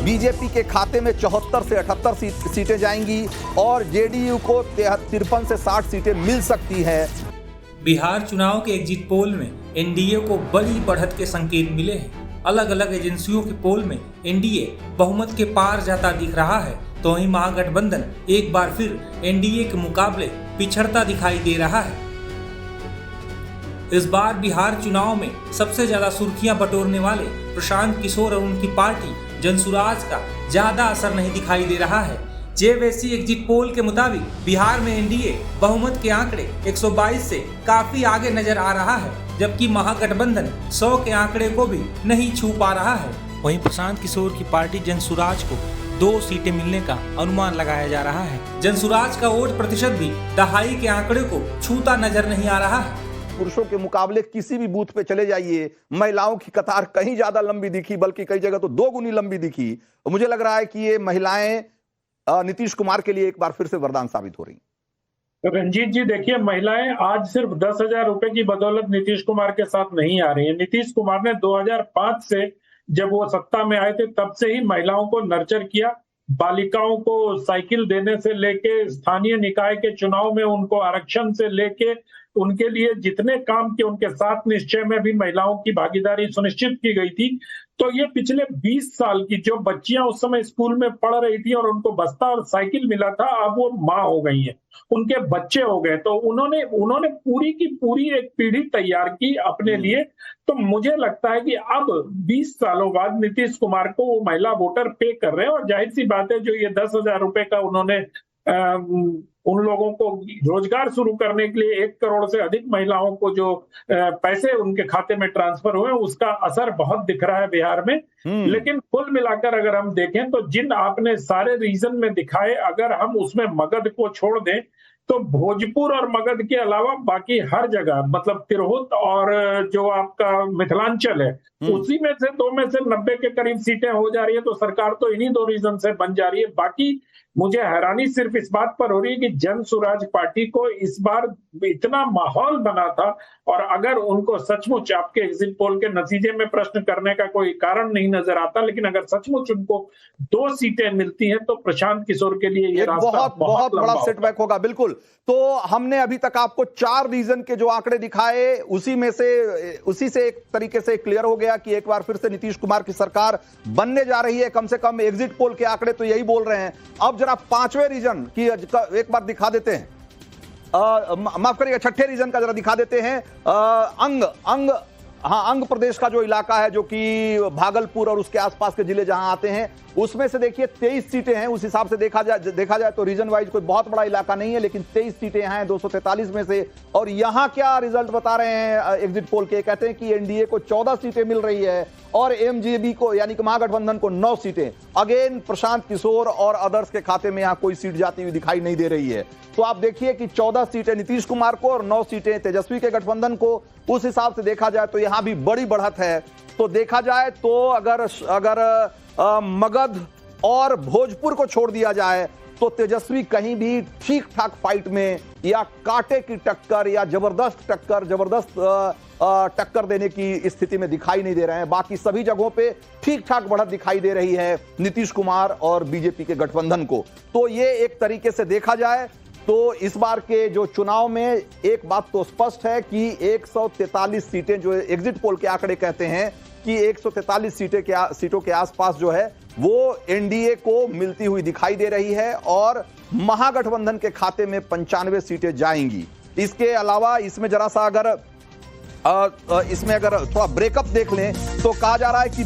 BJP के खाते में 74 से 78 सीटें जाएंगी और जेडीयू को 53 से 60 सीटें मिल सकती है। बिहार चुनाव के एग्जिट पोल में एनडीए को बड़ी बढ़त के संकेत मिले हैं। अलग अलग एजेंसियों के पोल में एनडीए बहुमत के पार जाता दिख रहा है, तो वहीं महागठबंधन एक बार फिर एनडीए के मुकाबले पिछड़ता दिखाई दे रहा है। इस बार बिहार चुनाव में सबसे ज्यादा सुर्खियां बटोरने वाले प्रशांत किशोर और उनकी पार्टी जनसुराज का ज्यादा असर नहीं दिखाई दे रहा है। जेवेसी एग्जिट पोल के मुताबिक बिहार में एनडीए बहुमत के आंकड़े 122 से काफी आगे नजर आ रहा है, जबकि महागठबंधन 100 के आंकड़े को भी नहीं छू पा रहा है। वहीं प्रशांत किशोर की पार्टी जनसुराज को 2 सीटें मिलने का अनुमान लगाया जा रहा है। जनसुराज का वोट प्रतिशत भी दहाई के आंकड़े को छूता नजर नहीं आ रहा है। पुरुषों के मुकाबले किसी भी बूथ पे चले जाइए, महिलाओं की कतार कहीं ज्यादा लंबी दिखी, बल्कि कई जगह तो 2 गुनी लंबी दिखी। मुझे लग रहा है कि ये महिलाएं नीतीश कुमार के लिए एक बार फिर से वरदान साबित हो रही। रंजीत जी, देखिए, महिलाएं आज सिर्फ 10,000 रुपए की बदौलत नीतीश कुमार के साथ नहीं आ रही है। नीतीश कुमार ने 2005 से जब वो सत्ता में आए थे तब से ही महिलाओं को नर्चर किया। बालिकाओं को साइकिल देने से लेके स्थानीय निकाय के चुनाव में उनको आरक्षण से लेके उनके लिए जितने काम किए, उनके साथ निश्चय में भी महिलाओं की भागीदारी सुनिश्चित की गई थी। तो ये पिछले 20 साल की जो बच्चियां उस समय स्कूल में पढ़ रही थी और उनको बस्ता और साइकिल मिला था, अब वो माँ हो गई हैं, उनके बच्चे हो गए। तो उन्होंने पूरी की पूरी एक पीढ़ी तैयार की अपने लिए। तो मुझे लगता है कि अब 20 सालों बाद नीतीश कुमार को वो महिला वोटर पे कर रहे हैं, और जाहिर सी बात है जो ये 10,000 रुपए का उन्होंने उन लोगों को रोजगार शुरू करने के लिए 1 करोड़ से अधिक महिलाओं को जो पैसे उनके खाते में ट्रांसफर हुए, उसका असर बहुत दिख रहा है बिहार में। लेकिन कुल मिलाकर अगर हम देखें तो जिन आपने सारे रीजन में दिखाए, अगर हम उसमें मगध को छोड़ दें तो भोजपुर और मगध के अलावा बाकी हर जगह, मतलब तिरहुत और जो आपका मिथिलांचल है, उसी में से 2 में से 90 के करीब सीटें हो जा रही है। तो सरकार तो इन्हीं 2 रीजन से बन जा रही है। बाकी मुझे हैरानी सिर्फ इस बात पर हो रही है कि जनसुराज पार्टी को इस बार इतना माहौल बना था, और अगर उनको सचमुच आपके एग्जिट पोल के नतीजे में प्रश्न करने का कोई कारण नहीं नजर आता, लेकिन अगर सचमुच उनको 2 सीटें मिलती हैं तो प्रशांत किशोर के लिए ये रास्ता बहुत बड़ा सेटबैक होगा। बिल्कुल। तो हमने अभी तक आपको 4 रीजन के जो आंकड़े दिखाए, उसी से एक तरीके से क्लियर हो गया कि एक बार फिर से नीतीश कुमार की सरकार बनने जा रही है। कम से कम एग्जिट पोल के आंकड़े तो यही बोल रहे हैं। अब जरा 5वें रीजन की एक बार दिखा देते हैं, माफ करिएगा, 6ठे रीजन का जरा दिखा देते हैं। अंग प्रदेश का जो इलाका है, जो कि भागलपुर और उसके आसपास के जिले जहां आते हैं, उसमें से देखिए 23 सीटें हैं। उस हिसाब से देखा जाए तो रीजन वाइज कोई बहुत बड़ा इलाका नहीं है, लेकिन 23 सीटें यहाँ हैं 243 में से। और यहाँ क्या रिजल्ट बता रहे हैं एग्जिट पोल के? कहते हैं कि एनडीए को 14 सीटें मिल रही है और एमजीबी को, यानी कि महागठबंधन को 9 सीटें। अगेन प्रशांत किशोर और अदर्स के खाते में यहाँ कोई सीट जाती हुई दिखाई नहीं दे रही है। तो आप देखिए कि 14 सीटें नीतीश कुमार को और 9 सीटें तेजस्वी के गठबंधन को। उस हिसाब से देखा जाए तो यहां भी बड़ी बढ़त है। तो देखा जाए तो अगर मगध और भोजपुर को छोड़ दिया जाए तो तेजस्वी कहीं भी ठीक ठाक फाइट में, या कांटे की टक्कर, या जबरदस्त टक्कर देने की स्थिति में दिखाई नहीं दे रहे हैं। बाकी सभी जगहों पे ठीक ठाक बढ़त दिखाई दे रही है नीतीश कुमार और बीजेपी के गठबंधन को। तो ये एक तरीके से देखा जाए तो इस बार के जो चुनाव में एक बात तो स्पष्ट है कि 143 सीटें, जो एग्जिट पोल के आंकड़े कहते हैं कि 143 सीटों के आसपास जो है वो एनडीए को मिलती हुई दिखाई दे रही है, और महागठबंधन के खाते में 95 सीटें जाएंगी। इसके अलावा इसमें जरा सा अगर थोड़ा ब्रेकअप देख लें तो कहा जा रहा है कि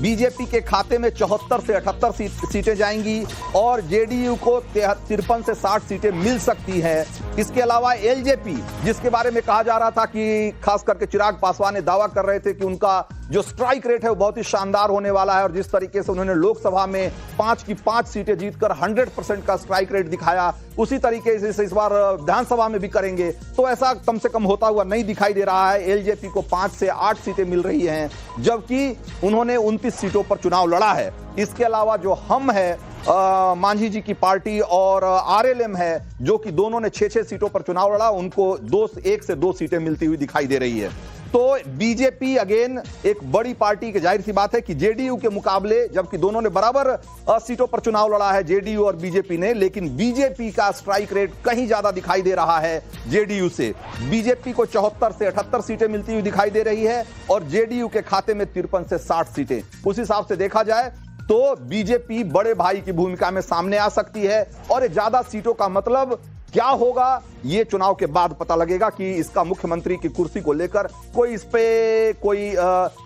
बीजेपी के खाते में 74 से 78 सीटें जाएंगी और जेडीयू को 53 से 60 सीटें मिल सकती हैं। इसके अलावा एलजेपी, जिसके बारे में कहा जा रहा था कि खास करके चिराग पासवान ने दावा कर रहे थे कि उनका जो स्ट्राइक रेट है वो बहुत ही शानदार होने वाला है, और जिस तरीके से उन्होंने लोकसभा में 5 की 5 सीटें जीतकर 100% का स्ट्राइक रेट दिखाया, उसी तरीके से इस बार विधानसभा में भी करेंगे। तो ऐसा कम से कम होता हुआ नहीं दिखाई दे रहा है। एलजेपी को 5 से 8 सीटें मिल रही हैं, जबकि उन्होंने 29 सीटों पर चुनाव लड़ा है। इसके अलावा जो हम है, मांझी जी की पार्टी और आरएलएम है, जो कि दोनों ने 6-6 सीटों पर चुनाव लड़ा, उनको 1 से 2 सीटें मिलती हुई दिखाई दे रही है। तो बीजेपी अगेन एक बड़ी पार्टी की, जाहिर सी बात है कि जेडीयू के मुकाबले, जबकि दोनों ने बराबर सीटों पर चुनाव लड़ा है जेडीयू और बीजेपी ने, लेकिन बीजेपी का स्ट्राइक रेट कहीं ज्यादा दिखाई दे रहा है जेडीयू से। बीजेपी को 74 से 78 सीटें मिलती हुई दिखाई दे रही है और जेडीयू के खाते में 53 से 60 सीटें। उस हिसाब से देखा जाए तो बीजेपी बड़े भाई की भूमिका में सामने आ सकती है और ज्यादा सीटों का मतलब क्या होगा ये चुनाव के बाद पता लगेगा कि इसका मुख्यमंत्री की कुर्सी को लेकर कोई इस पे कोई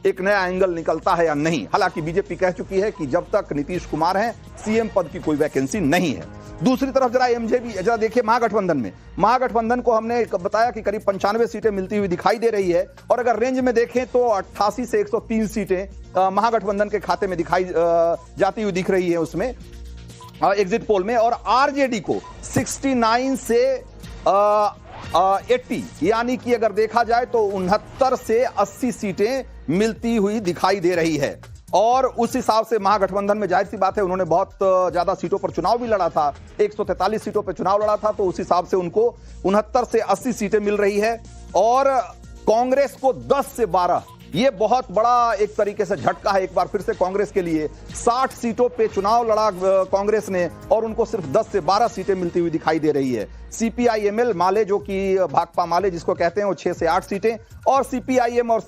एक नया एंगल निकलता है या नहीं। हालांकि बीजेपी कह चुकी है कि जब तक नीतीश कुमार हैं सीएम पद की कोई वैकेंसी नहीं है। दूसरी तरफ जरा देखिए महागठबंधन को हमने बताया कि करीब 95 सीटें मिलती हुई दिखाई दे रही है और अगर रेंज में देखें तो 88 से 103 सीटें महागठबंधन के खाते में दिखाई जाती हुई दिख रही है उसमें एग्जिट पोल में, और आरजेडी को 69 से 80 यानी कि अगर देखा जाए तो 69 से 80 सीटें मिलती हुई दिखाई दे रही है। और उस हिसाब से महागठबंधन में जाहिर सी बात है उन्होंने बहुत ज्यादा सीटों पर चुनाव भी लड़ा था, 143 सीटों पर चुनाव लड़ा था, तो उस हिसाब से उनको 69 से 80 सीटें मिल रही है। और कांग्रेस को 10 से 12, ये बहुत बड़ा एक तरीके से झटका है एक बार फिर से कांग्रेस के लिए। 60 सीटों पे चुनाव लड़ा कांग्रेस ने और उनको सिर्फ 10 से 12 सीटें मिलती हुई दिखाई दे रही है। सीपीआईएमएल माले, जो कि भाकपा माले जिसको कहते हैं, वो 6 से 8 सीटें, और सीपीआईएम और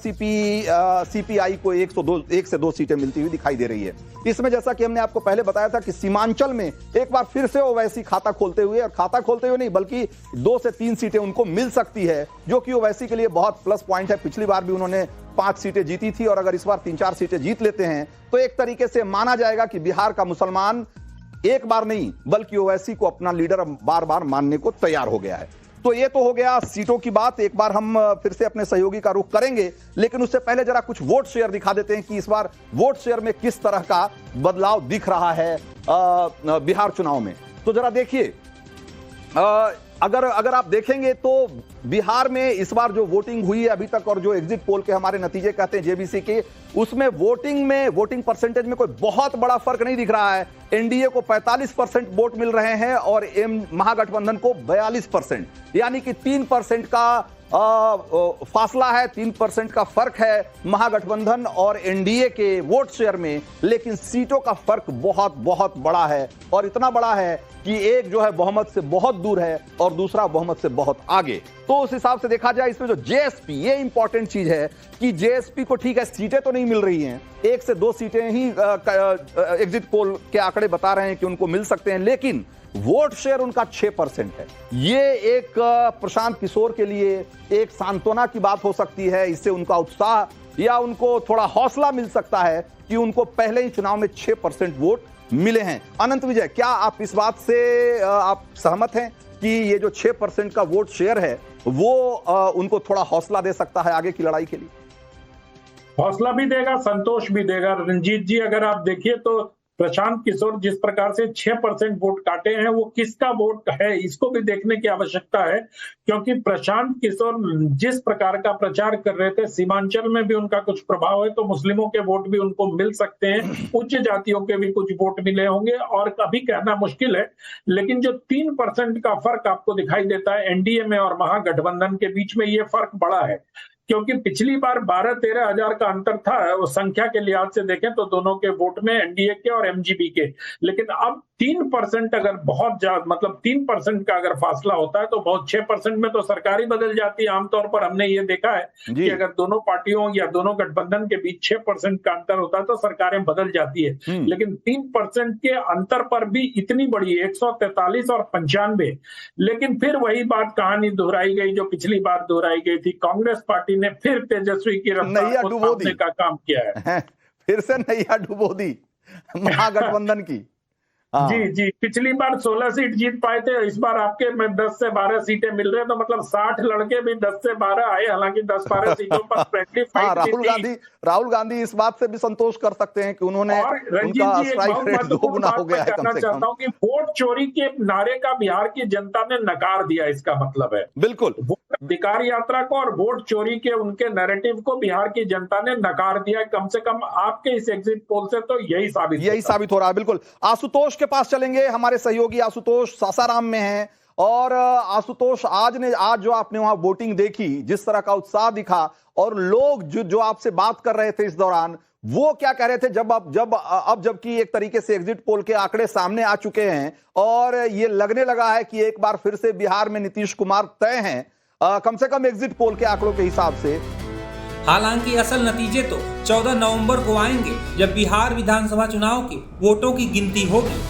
सीपीआई को 1 से 2 सीटें मिलती हुई दिखाई दे रही है। इसमें जैसा कि हमने आपको पहले बताया था कि सीमांचल में एक बार फिर से ओवैसी खाता खोलते हुए नहीं बल्कि 2 से 3 सीटें उनको मिल सकती है, जो कि ओवैसी के लिए बहुत प्लस पॉइंट है। पिछली बार भी उन्होंने 5 सीटें जीती थी और अगर इस बार 3-4 सीटें जीत लेते हैं तो एक तरीके से माना जाएगा कि बिहार का मुसलमान एक बार नहीं बल्कि ओवैसी को अपना लीडर बार बार मानने को तैयार हो गया है। तो ये तो हो गया सीटों की बात। एक बार हम फिर से अपने सहयोगी का रुख करेंगे, लेकिन उससे पहले जरा कुछ वोट शेयर दिखा देते हैं कि इस बार वोट शेयर में किस तरह का बदलाव दिख रहा है बिहार चुनाव में। तो जरा देखिए, अगर आप देखेंगे तो बिहार में इस बार जो वोटिंग हुई है अभी तक और जो एग्जिट पोल के हमारे नतीजे कहते हैं जेबीसी के, उसमें वोटिंग परसेंटेज में कोई बहुत बड़ा फर्क नहीं दिख रहा है। एनडीए को 45% वोट मिल रहे हैं और महागठबंधन को 42%, यानी कि 3% का फासला है, 3% का फर्क है महागठबंधन और एनडीए के वोट शेयर में। लेकिन सीटों का फर्क बहुत बहुत बड़ा है और इतना बड़ा है कि एक जो है बहुमत से बहुत दूर है और दूसरा बहुमत से बहुत आगे। तो उस हिसाब से देखा जाए इसमें जो जेएसपी, ये इंपॉर्टेंट चीज है कि जेएसपी को ठीक है सीटें तो नहीं मिल रही हैं, 1 से 2 सीटें ही एग्जिट पोल के आंकड़े बता रहे हैं कि उनको मिल सकते हैं, लेकिन वोट शेयर उनका 6% है। ये एक प्रशांत किशोर के लिए एक सांत्वना की बात हो सकती है। इससे उनका उत्साह या उनको थोड़ा हौसला मिल सकता है कि उनको पहले ही चुनाव में 6% वोट मिले हैं। अनंत विजय, क्या आप इस बात से आप सहमत हैं कि ये जो 6% का वोट शेयर है वो उनको थोड़ा हौसला दे सकता है आगे की लड़ाई के लिए? हौसला भी देगा, संतोष भी देगा। रंजीत जी, अगर आप देखिए तो प्रशांत किशोर जिस प्रकार से 6% वोट काटे हैं, वो किसका वोट है इसको भी देखने की आवश्यकता है, क्योंकि प्रशांत किशोर जिस प्रकार का प्रचार कर रहे थे, सीमांचल में भी उनका कुछ प्रभाव है, तो मुस्लिमों के वोट भी उनको मिल सकते हैं, उच्च जातियों के भी कुछ वोट मिले होंगे, और कभी कहना मुश्किल है। लेकिन जो 3% का फर्क आपको दिखाई देता है एनडीए में और महागठबंधन के बीच में, ये फर्क बड़ा है, क्योंकि पिछली बार 12-13 हजार का अंतर था वो संख्या के लिहाज से देखें तो दोनों के वोट में, एनडीए के और एमजीपी के। लेकिन अब 3% अगर बहुत ज्यादा, मतलब 3% का अगर फासला होता है तो बहुत 6% में तो सरकार ही बदल जाती है। आमतौर पर हमने ये देखा है कि अगर दोनों पार्टियों या दोनों गठबंधन के बीच 6% का अंतर होता है तो सरकारें बदल जाती है। लेकिन 3% के अंतर पर भी इतनी बड़ी 143 और 95, लेकिन फिर वही बात कहानी दोहराई गई जो पिछली बार दोहराई गई थी। कांग्रेस पार्टी ने फिर तेजस्वी की रफ्तार को थामने का काम किया है। फिर से नैया डुबो दी महागठबंधन की। जी, पिछली बार 16 सीट जीत पाए थे, इस बार आपके में 10 से 12 सीटें मिल रहे हैं, तो मतलब 60 लड़के भी 10 से 12 आए। हालांकि 10-12 सीटों पर फ्रेंडली फाइट राहुल गांधी इस बात से भी संतोष कर सकते हैं कि उन्होंने उनका स्ट्राइक रेट 2 गुना हो गया है। कम से कम कि वोट चोरी के नारे का बिहार की जनता ने नकार दिया, इसका मतलब है बिल्कुल अधिकार यात्रा को और वोट चोरी के उनके नैरेटिव को बिहार की जनता ने नकार दिया। कम से कम आपके इस एग्जिट पोल से तो यही साबित हो रहा है। बिल्कुल। आशुतोष के पास चलेंगे, हमारे सहयोगी आशुतोष सासाराम में हैं। और आशुतोष, आज जो आपने वहां वोटिंग देखी, जिस तरह का उत्साह दिखा और लोग जो आपसे बात कर रहे थे इस दौरान, वो क्या कह रहे थे जबकि एक तरीके से एग्जिट पोल के आंकड़े सामने आ चुके हैं और ये लगने लगा है कि एक बार फिर से बिहार में नीतीश कुमार तय हैं, कम से कम एग्जिट पोल के आंकड़ों के हिसाब से। हालांकि असल नतीजे तो 14 नवंबर को आएंगे, जब बिहार विधानसभा चुनाव के वोटों की गिनती होगी।